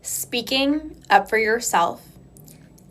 Speaking up for yourself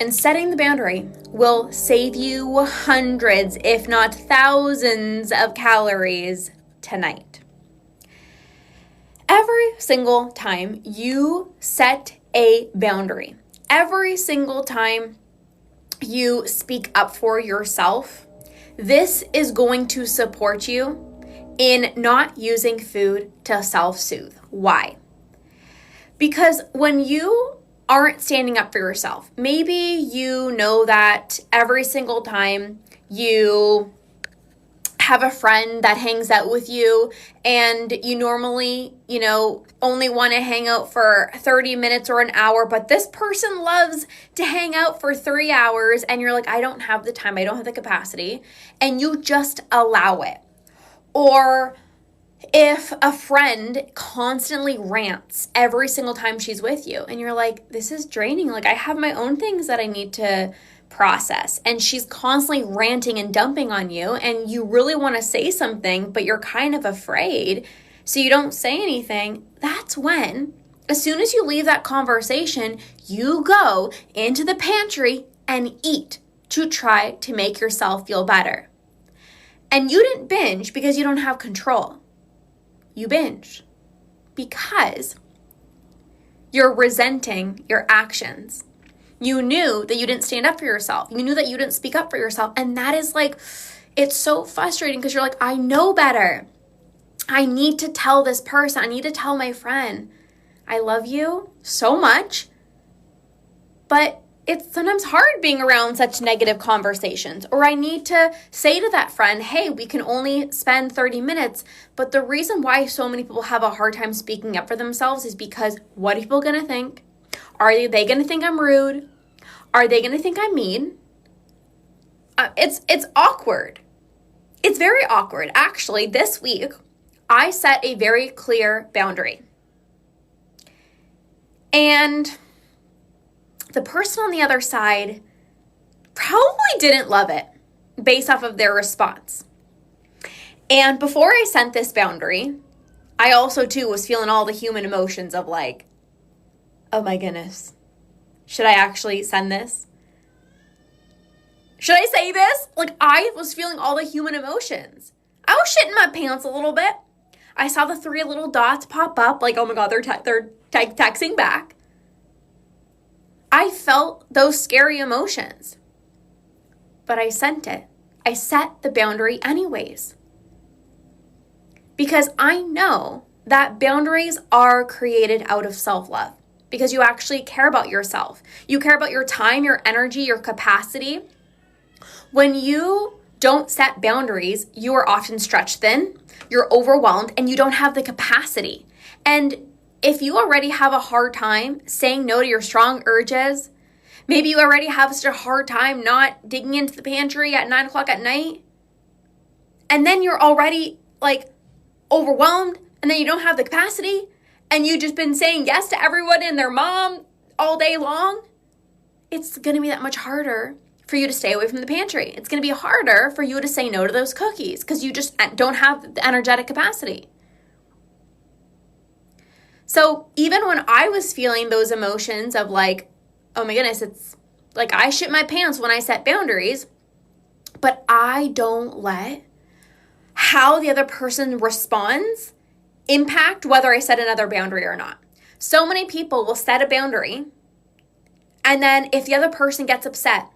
and setting the boundary will save you hundreds, if not thousands, of calories tonight. Every single time you set a boundary, every single time you speak up for yourself, this is going to support you in not using food to self-soothe. Why? Because when you aren't standing up for yourself, maybe you know that every single time you have a friend that hangs out with you and you normally, only want to hang out for 30 minutes or an hour, but this person loves to hang out for 3 hours and you're like, I don't have the time, I don't have the capacity, and you just allow it. Or if a friend constantly rants every single time she's with you and you're like, this is draining. Like, I have my own things that I need to process. And she's constantly ranting and dumping on you and you really want to say something, but you're kind of afraid. So you don't say anything. That's when, as soon as you leave that conversation, you go into the pantry and eat to try to make yourself feel better. And you didn't binge because you don't have control. You binge because you're resenting your actions. You knew that you didn't stand up for yourself. You knew that you didn't speak up for yourself. And that is it's so frustrating because you're like, I know better. I need to tell this person. I need to tell my friend, I love you so much. But it's sometimes hard being around such negative conversations. Or I need to say to that friend, hey, we can only spend 30 minutes. But the reason why so many people have a hard time speaking up for themselves is because what are people going to think? Are they going to think I'm rude? Are they going to think I'm mean? It's awkward. It's very awkward. Actually, this week, I set a very clear boundary. And the person on the other side probably didn't love it based off of their response. And before I sent this boundary, I also too was feeling all the human emotions of like, oh my goodness, should I actually send this? Should I say this? Like, I was feeling all the human emotions. I was shitting my pants a little bit. I saw the 3 little dots pop up like, oh my God, they're texting back. I felt those scary emotions, but I sent it. I set the boundary anyways. Because I know that boundaries are created out of self-love because you actually care about yourself. You care about your time, your energy, your capacity. When you don't set boundaries, you are often stretched thin, you're overwhelmed, and you don't have the capacity. And if you already have a hard time saying no to your strong urges, maybe you already have such a hard time not digging into the pantry at 9 o'clock at night, and then you're already overwhelmed, and then you don't have the capacity, and you've just been saying yes to everyone and their mom all day long, it's going to be that much harder for you to stay away from the pantry. It's going to be harder for you to say no to those cookies because you just don't have the energetic capacity. So even when I was feeling those emotions of like, oh my goodness, it's like I shit my pants when I set boundaries, but I don't let how the other person responds impact whether I set another boundary or not. So many people will set a boundary, and then if the other person gets upset,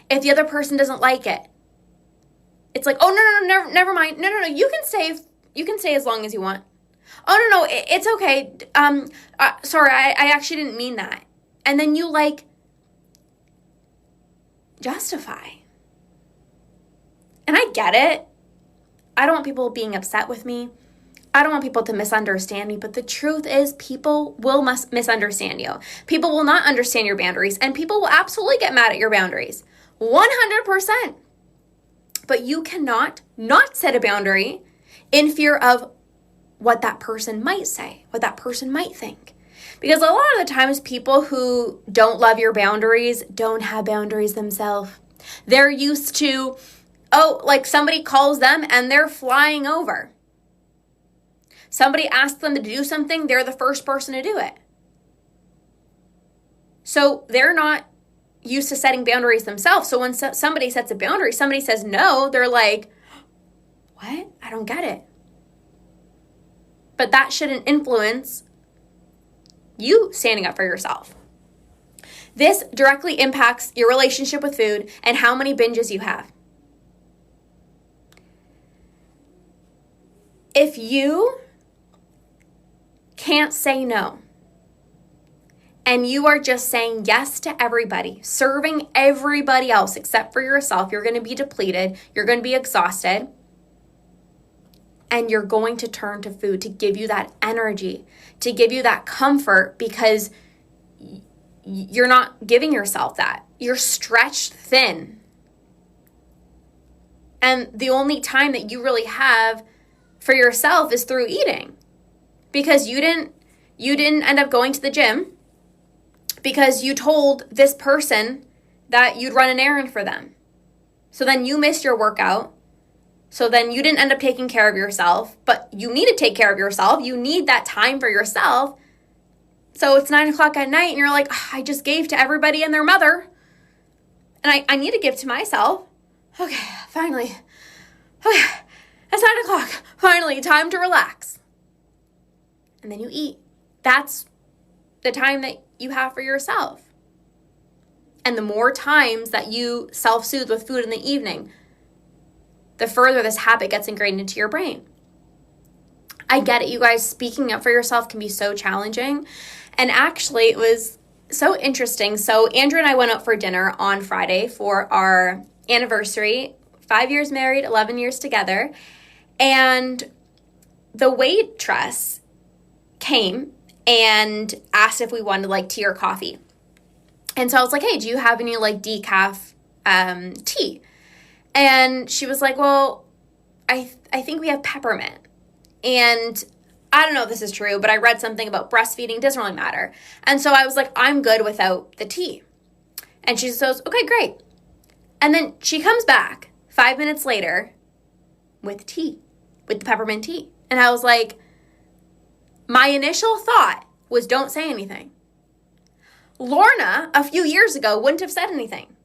if the other person doesn't like it, it's like, oh, no, never mind. No, you can stay as long as you want. Oh, no, it's okay. Sorry, I actually didn't mean that. And then you justify. And I get it. I don't want people being upset with me. I don't want people to misunderstand me. But the truth is people will misunderstand you. People will not understand your boundaries. And people will absolutely get mad at your boundaries. 100%. But you cannot not set a boundary in fear of what that person might say, what that person might think. Because a lot of the times people who don't love your boundaries don't have boundaries themselves. They're used to, somebody calls them and they're flying over. Somebody asks them to do something, they're the first person to do it. So they're not used to setting boundaries themselves. So when somebody sets a boundary, somebody says no, they're like, what? I don't get it. But that shouldn't influence you standing up for yourself. This directly impacts your relationship with food and how many binges you have. If you can't say no, and you are just saying yes to everybody, serving everybody else except for yourself, you're going to be depleted, you're going to be exhausted, and you're going to turn to food to give you that energy, to give you that comfort, because you're not giving yourself that. You're stretched thin. And the only time that you really have for yourself is through eating, because you didn't end up going to the gym because you told this person that you'd run an errand for them. So then you missed your workout. So then you didn't end up taking care of yourself, but you need to take care of yourself. You need that time for yourself. So it's 9:00 at night and you're like, I just gave to everybody and their mother. And I need to give to myself. Okay, finally. Okay, it's 9:00. Finally, time to relax. And then you eat. That's the time that you have for yourself. And the more times that you self-soothe with food in the evening, the further this habit gets ingrained into your brain. I get it, you guys. Speaking up for yourself can be so challenging. And actually, it was so interesting. So Andrew and I went out for dinner on Friday for our anniversary. 5 years married, 11 years together. And the waitress came and asked if we wanted like tea or coffee. And so I was like, hey, do you have any like decaf tea? And she was like, well, I think we have peppermint. And I don't know if this is true, but I read something about breastfeeding. Doesn't really matter. And so I was like, I'm good without the tea. And she says, okay, great. And then she comes back 5 minutes later with tea, with the peppermint tea. And I was like, my initial thought was don't say anything. Lorna, a few years ago, wouldn't have said anything.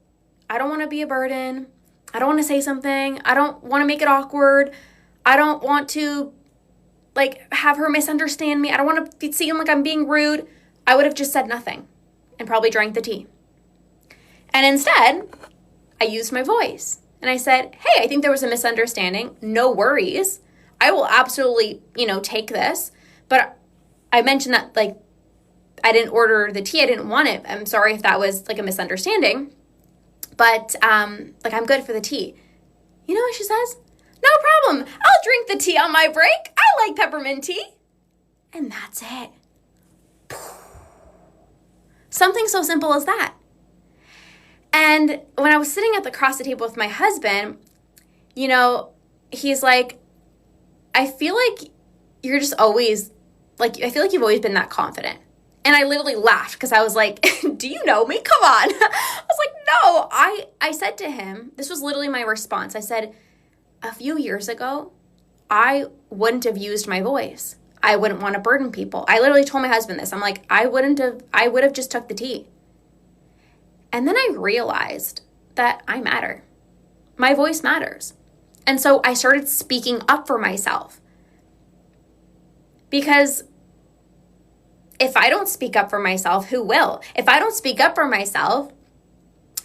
I don't want to be a burden. I don't want to say something. I don't want to make it awkward. I don't want to have her misunderstand me. I don't want to seem like I'm being rude. I would have just said nothing and probably drank the tea. And instead, I used my voice and I said, hey, I think there was a misunderstanding. No worries. I will absolutely, take this. But I mentioned that I didn't order the tea. I didn't want it. I'm sorry if that was a misunderstanding. But I'm good for the tea. You know what she says? No problem. I'll drink the tea on my break. I like peppermint tea. And that's it. Something so simple as that. And when I was sitting across the table with my husband, he's like, I feel like you're just always, I feel like you've always been that confident. And I literally laughed because I was like, do you know me? Come on. I was like, no. I said to him, this was literally my response. I said, a few years ago, I wouldn't have used my voice. I wouldn't want to burden people. I literally told my husband this. I'm like, I would have just took the tea. And then I realized that I matter. My voice matters. And so I started speaking up for myself. Because if I don't speak up for myself, who will? If I don't speak up for myself,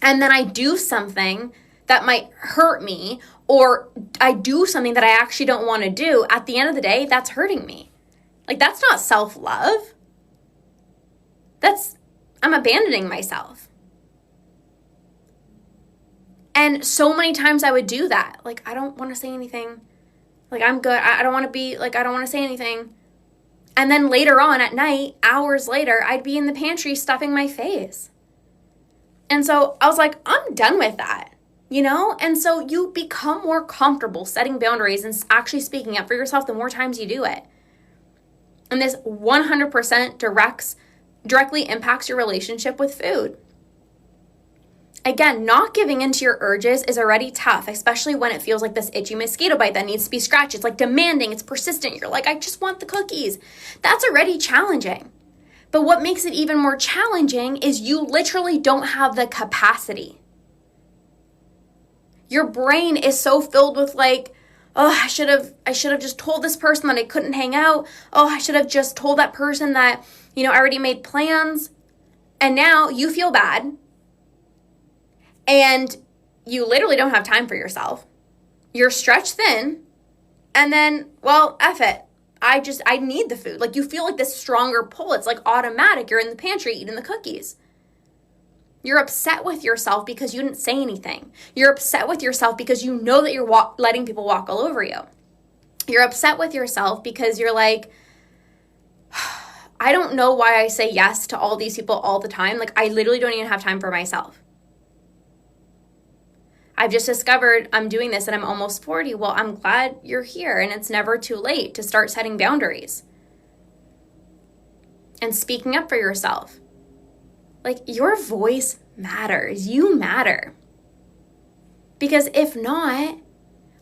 and then I do something that might hurt me, or I do something that I actually don't want to do, at the end of the day, that's hurting me. That's not self-love. I'm abandoning myself. And so many times I would do that. I don't want to say anything. I'm good. I don't want to be, I don't want to say anything. And then later on at night, hours later, I'd be in the pantry stuffing my face. And so I was like, I'm done with that, And so you become more comfortable setting boundaries and actually speaking up for yourself the more times you do it. And this 100% directly impacts your relationship with food. Again, not giving into your urges is already tough, especially when it feels like this itchy mosquito bite that needs to be scratched. It's demanding, it's persistent. You're like, I just want the cookies. That's already challenging. But what makes it even more challenging is you literally don't have the capacity. Your brain is so filled with like, oh, I should have just told this person that I couldn't hang out. Oh, I should have just told that person that, I already made plans. And now you feel bad. And you literally don't have time for yourself. You're stretched thin. And then, well, F it. I need the food. Like you feel like this stronger pull. It's like automatic. You're in the pantry eating the cookies. You're upset with yourself because you didn't say anything. You're upset with yourself because you know that you're letting people walk all over you. You're upset with yourself because you're like, I don't know why I say yes to all these people all the time. Like I literally don't even have time for myself. I've just discovered I'm doing this and I'm almost 40. Well, I'm glad you're here, and it's never too late to start setting boundaries and speaking up for yourself. Like your voice matters. You matter. Because if not,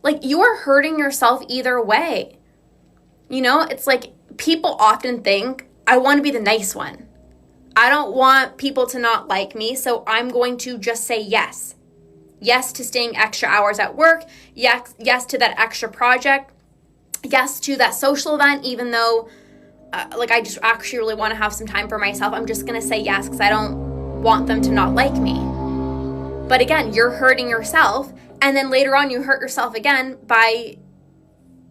like you're hurting yourself either way. It's like people often think, I want to be the nice one. I don't want people to not like me, so I'm going to just say yes. Yes to staying extra hours at work. Yes to that extra project. Yes to that social event, even though I just actually really want to have some time for myself. I'm just going to say yes because I don't want them to not like me. But again, you're hurting yourself. And then later on, you hurt yourself again by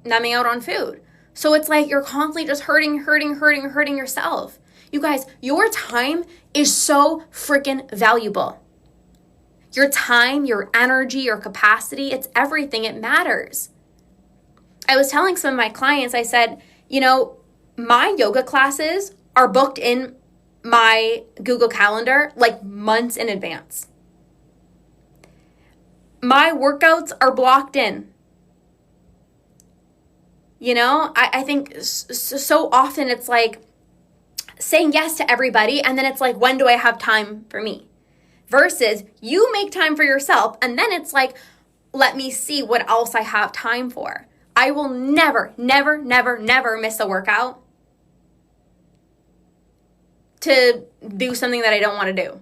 numbing out on food. So it's like you're constantly just hurting yourself. You guys, your time is so freaking valuable. Your time, your energy, your capacity, it's everything. It matters. I was telling some of my clients, I said, my yoga classes are booked in my Google Calendar like months in advance. My workouts are blocked in. I think so often it's like saying yes to everybody, and then it's like, when do I have time for me? Versus you make time for yourself, and then it's like, let me see what else I have time for. I will never miss a workout to do something that I don't want to do.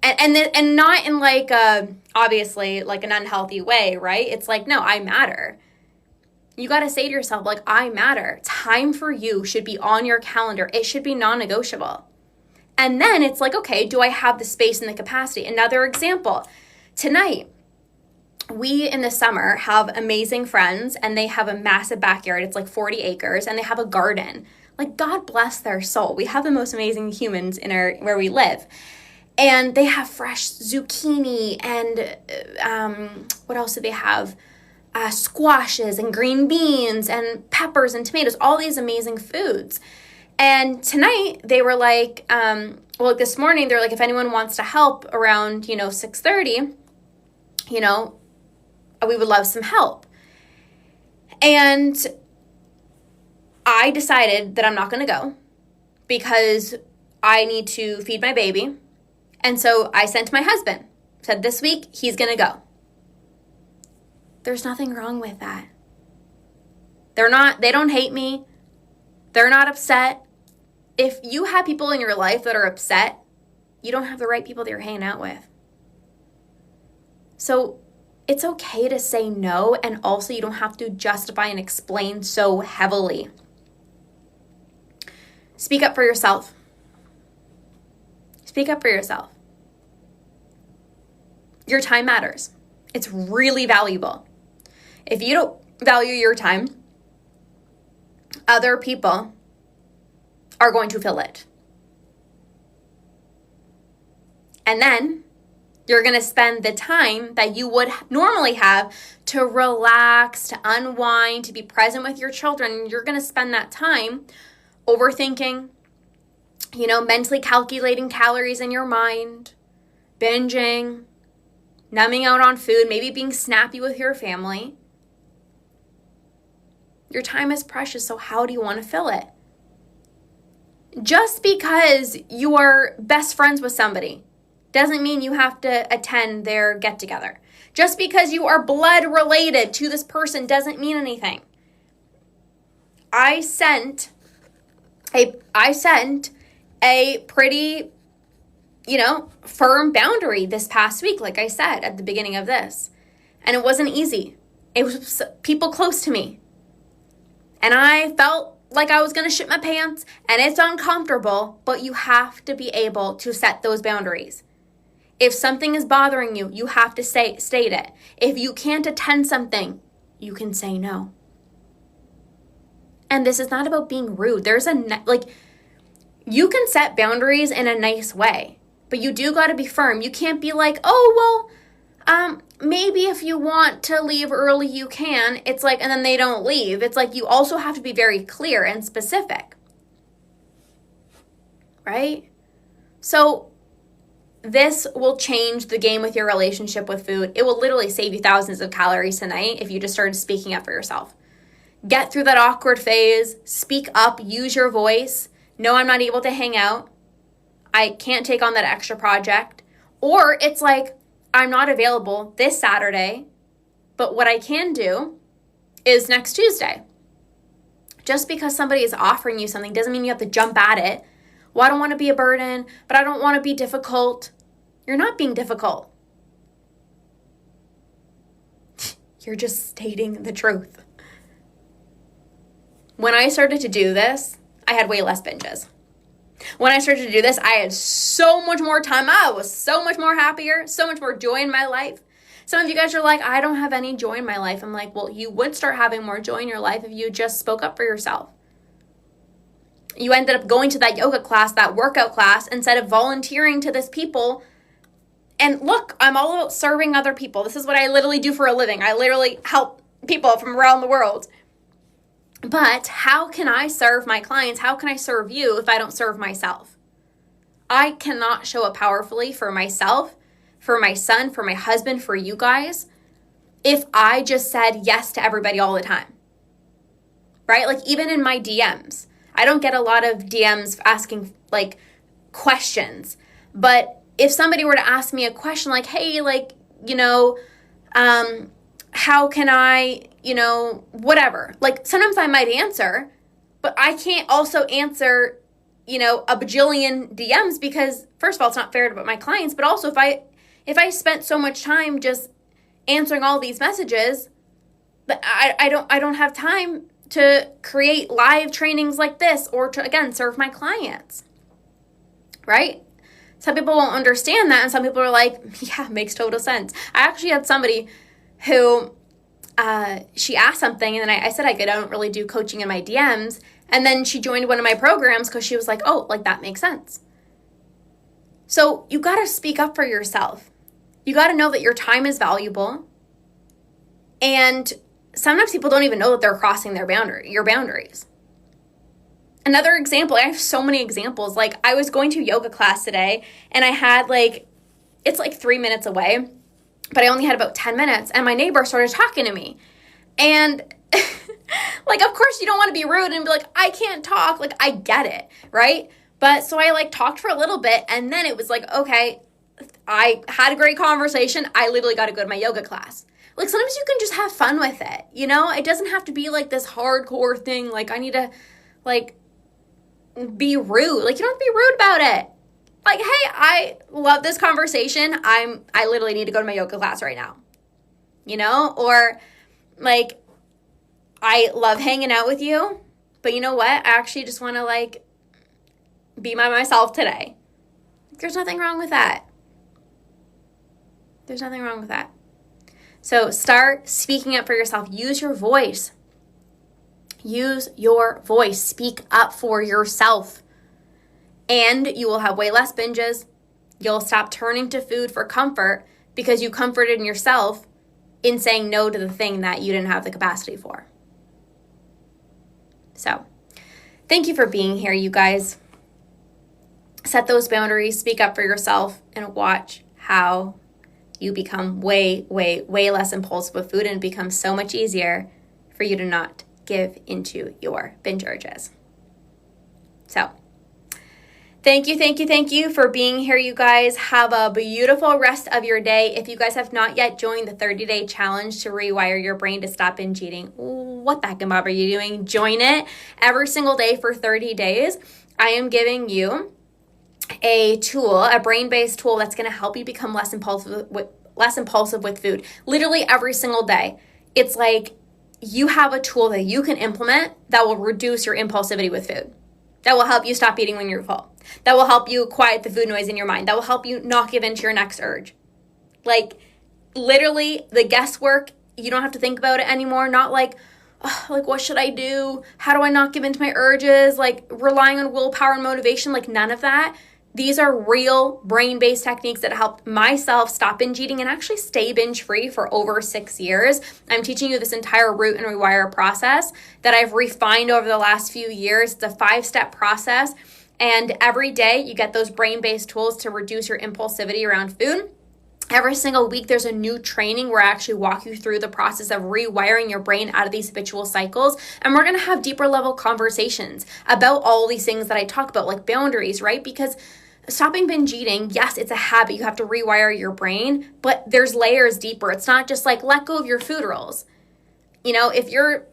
And not in like obviously like an unhealthy way, right? It's like, no, I matter. You got to say to yourself, like, I matter. Time for you should be on your calendar. It should be non-negotiable. And then it's like, okay, do I have the space and the capacity? Another example, tonight, we in the summer have amazing friends, and they have a massive backyard. It's like 40 acres, and they have a garden. Like, God bless their soul. We have the most amazing humans in where we live. And they have fresh zucchini and what else do they have? Squashes and green beans and peppers and tomatoes, all these amazing foods. And tonight they were like, this morning they're like, if anyone wants to help around, 6:30, we would love some help. And I decided that I'm not going to go because I need to feed my baby. And so I sent my husband, said this week he's going to go. There's nothing wrong with that. They don't hate me. They're not upset. If you have people in your life that are upset, you don't have the right people that you're hanging out with. So it's okay to say no, and also you don't have to justify and explain so heavily. Speak up for yourself. Speak up for yourself. Your time matters. It's really valuable. If you don't value your time, other people are going to fill it. And then you're going to spend the time that you would normally have to relax, to unwind, to be present with your children. You're going to spend that time overthinking, mentally calculating calories in your mind, binging, numbing out on food, maybe being snappy with your family. Your time is precious, so how do you want to fill it? Just because you are best friends with somebody doesn't mean you have to attend their get-together. Just because you are blood related to this person doesn't mean anything. I sent I sent a pretty, firm boundary this past week, like I said at the beginning of this. And it wasn't easy. It was people close to me. And I felt like I was going to shit my pants, and it's uncomfortable, but you have to be able to set those boundaries. If something is bothering you, you have to state it. If you can't attend something, you can say no. And this is not about being rude. You can set boundaries in a nice way, but you do got to be firm. You can't be like, oh, well, maybe if you want to leave early, you can. It's like, and then they don't leave. It's like you also have to be very clear and specific, right? So this will change the game with your relationship with food. It will literally save you thousands of calories tonight if you just started speaking up for yourself. Get through that awkward phase, speak up, use your voice. No, I'm not able to hang out. I can't take on that extra project. Or it's like, I'm not available this Saturday, but what I can do is next Tuesday. Just because somebody is offering you something doesn't mean you have to jump at it. Well, I don't want to be a burden, but I don't want to be difficult. You're not being difficult. You're just stating the truth. When I started to do this, I had way less binges. When I started to do this, I had so much more time. I was so much more happier, so much more joy in my life. Some of you guys are like, I don't have any joy in my life. I'm like, well, you would start having more joy in your life if you just spoke up for yourself. You ended up going to that yoga class, that workout class, instead of volunteering to this people. And look, I'm all about serving other people. This is what I literally do for a living. I literally help people from around the world. But how can I serve my clients? How can I serve you if I don't serve myself? I cannot show up powerfully for myself, for my son, for my husband, for you guys, if I just said yes to everybody all the time, right? Like even in my DMs, I don't get a lot of DMs asking like questions, but if somebody were to ask me a question like, hey, like, how can I, whatever. Like sometimes I might answer, but I can't also answer, a bajillion DMs because first of all, it's not fair to my clients, but also if I spent so much time just answering all these messages, but I don't have time to create live trainings like this or to, again, serve my clients, right? Some people won't understand that, and some people are like, yeah, makes total sense. I actually had somebody who she asked something, and then I said I don't really do coaching in my DMs, and then she joined one of my programs because she was like, oh, like that makes sense. So you got to speak up for yourself. You got to know that your time is valuable, and sometimes people don't even know that they're crossing your boundaries. Another example, I have so many examples. Like I was going to yoga class today, and I had it's 3 minutes away, but I only had about 10 minutes, and my neighbor started talking to me. And of course you don't want to be rude and be like, I can't talk. Like, I get it, right? But so I talked for a little bit, and then it was like, okay, I had a great conversation. I literally got to go to my yoga class. Like, sometimes you can just have fun with it, It doesn't have to be this hardcore thing. I need to, be rude. You don't have to be rude about it. Hey, I love this conversation. I literally need to go to my yoga class right now. Or I love hanging out with you, but you know what? I actually just want to be by myself today. There's nothing wrong with that. There's nothing wrong with that. So start speaking up for yourself. Use your voice. Use your voice. Speak up for yourself. And you will have way less binges. You'll stop turning to food for comfort because you comforted in yourself in saying no to the thing that you didn't have the capacity for. So, thank you for being here, you guys. Set those boundaries, speak up for yourself, and watch how you become way, way, way less impulsive with food, and it becomes so much easier for you to not give into your binge urges. So, Thank you for being here, you guys. Have a beautiful rest of your day. If you guys have not yet joined the 30-day challenge to rewire your brain to stop binge eating, what the heck and bob are you doing? Join it every single day for 30 days. I am giving you a tool, a brain-based tool that's going to help you become less impulsive with food. Literally every single day. It's like you have a tool that you can implement that will reduce your impulsivity with food. That will help you stop eating when you're full. That will help you quiet the food noise in your mind. That will help you not give in to your next urge. Like, literally, the guesswork, you don't have to think about it anymore. Not like, oh, like, what should I do? How do I not give in to my urges? Like, relying on willpower and motivation. Like, none of that. These are real brain-based techniques that helped myself stop binge eating and actually stay binge-free for over 6 years. I'm teaching you this entire root and rewire process that I've refined over the last few years. It's a 5-step process, and every day you get those brain-based tools to reduce your impulsivity around food. Every single week, there's a new training where I actually walk you through the process of rewiring your brain out of these habitual cycles. And we're going to have deeper level conversations about all these things that I talk about, like boundaries, right? Because stopping binge eating, yes, it's a habit. You have to rewire your brain, but there's layers deeper. It's not just like, let go of your food rules. You know, if you're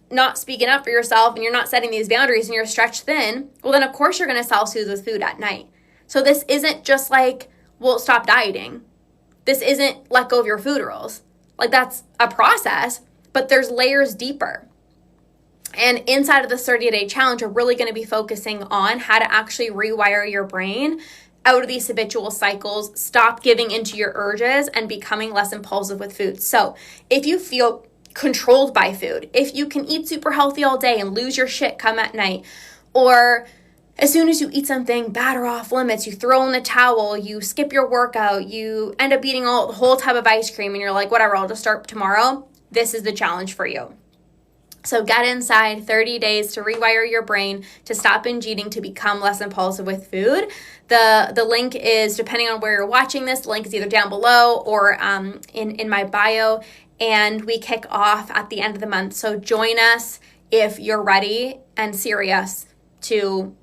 not speaking up for yourself and you're not setting these boundaries and you're stretched thin, well, then of course you're going to self-soothe with food at night. So this isn't just like, well, stop dieting. This isn't let go of your food rules. Like, that's a process, but there's layers deeper. And inside of the 30-day challenge, we're really going to be focusing on how to actually rewire your brain out of these habitual cycles, stop giving into your urges, and becoming less impulsive with food. So if you feel controlled by food, if you can eat super healthy all day and lose your shit come at night, or as soon as you eat something bad or off limits, you throw in the towel, you skip your workout, you end up eating the whole tub of ice cream, and you're like, whatever, I'll just start tomorrow. This is the challenge for you. So get inside 30 days to rewire your brain, to stop binge eating, to become less impulsive with food. The link is, depending on where you're watching this, the link is either down below or in my bio. And we kick off at the end of the month. So join us if you're ready and serious to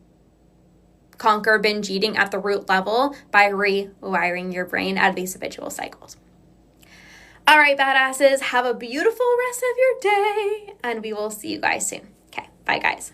conquer binge eating at the root level by rewiring your brain out of these habitual cycles. All right, badasses, have a beautiful rest of your day, and we will see you guys soon. Okay, bye, guys.